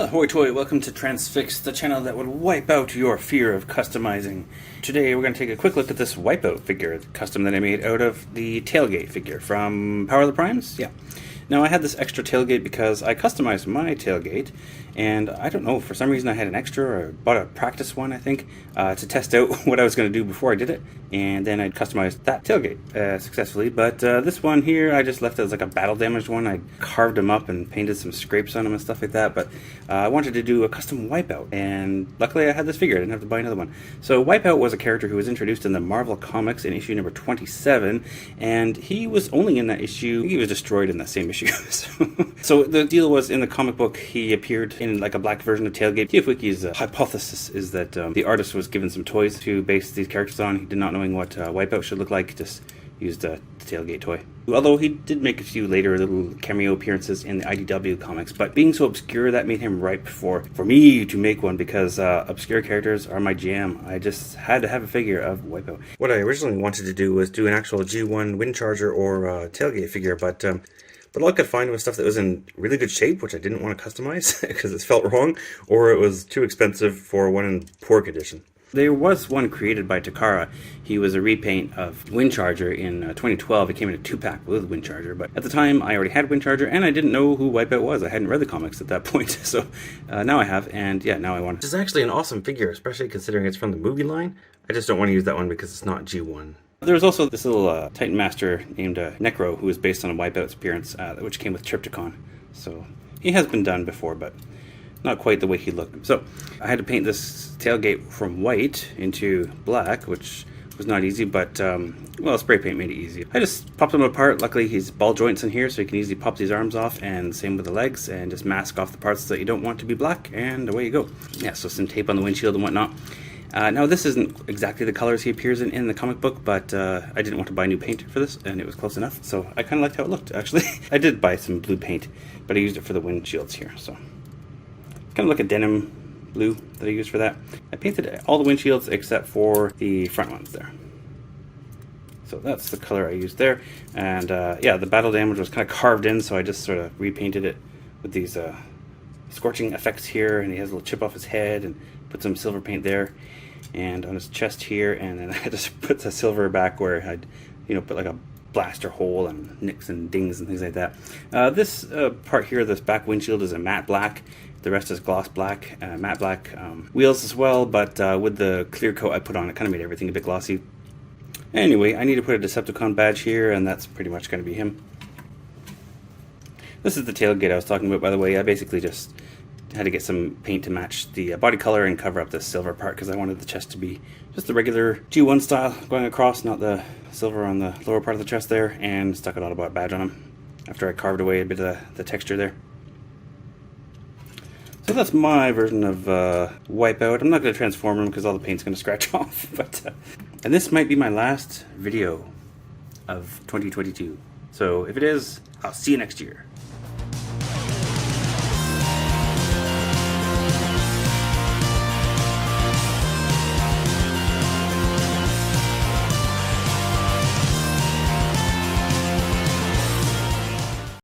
Ahoy toy, welcome to Transfixed, the channel that would wipe out your fear of customizing. Today we're going to take a quick look at this wipeout figure, custom that I made out of the Tailgate figure from Power of the Primes? Yeah. Now I had this extra tailgate because I customized my tailgate, and I don't know, for some reason I had an extra, or I bought a practice one I think, to test out what I was going to do before I did it, and then I customized that tailgate successfully. But this one here I just left it as like a battle damaged one. I carved them up and painted some scrapes on them and stuff like that, but I wanted to do a custom wipeout, and luckily I had this figure, I didn't have to buy another one. So wipeout was a character who was introduced in the Marvel Comics in issue number 27, and he was only in that issue, he was destroyed in that same issue. So the deal was, in the comic book he appeared in like a black version of Tailgate. TFWiki's hypothesis is that the artist was given some toys to base these characters on. He did not knowing what wipeout should look like, just used the Tailgate toy. Although he did make a few later little cameo appearances in the IDW comics, but being so obscure, that made him ripe for me to make one, because obscure characters are my jam. I just had to have a figure of wipeout. What I originally wanted to do was do an actual G1 Windcharger or Tailgate figure, but all I could find was stuff that was in really good shape, which I didn't want to customize because it felt wrong, or it was too expensive for one in poor condition. There was one created by Takara. He was a repaint of Windcharger in 2012. It came in a 2-pack with Windcharger, but at the time I already had Windcharger and I didn't know who Wipeout was. I hadn't read the comics at that point, so now I have, and yeah, now I want it. This is actually an awesome figure, especially considering it's from the movie line. I just don't want to use that one because it's not G1. There was also this little Titan Master named Necro, who was based on a Wipeout's appearance, which came with Triptychon. So he has been done before, but not quite the way he looked. So I had to paint this tailgate from white into black, which was not easy, but well, spray paint made it easy. I just popped him apart. Luckily he's ball joints in here, so you can easily pop these arms off, and same with the legs, and just mask off the parts that you don't want to be black, and away you go. Yeah, so some tape on the windshield and whatnot. Now this isn't exactly the colors he appears in the comic book, but I didn't want to buy new paint for this, and it was close enough, so I kind of liked how it looked, actually. I did buy some blue paint, but I used it for the windshields here, so kind of like a denim blue that I used for that. I painted all the windshields except for the front ones there. So that's the color I used there, and yeah, the battle damage was kind of carved in, so I just sort of repainted it with these scorching effects here, and he has a little chip off his head, and put some silver paint there, and on his chest here, and then I just put the silver back where I'd, you know, put like a blaster hole and nicks and dings and things like that. This part here, this back windshield, is a matte black. The rest is gloss black, matte black wheels as well, but with the clear coat I put on, it kind of made everything a bit glossy. Anyway, I need to put a Decepticon badge here, and that's pretty much going to be him. This is the tailgate I was talking about, by the way. I basically just had to get some paint to match the body color and cover up this silver part, because I wanted the chest to be just the regular G1 style going across, not the silver on the lower part of the chest there, and stuck an Autobot badge on him after I carved away a bit of the texture there. So that's my version of Wipeout. I'm not going to transform him because all the paint's going to scratch off, but and this might be my last video of 2022. So if it is, I'll see you next year.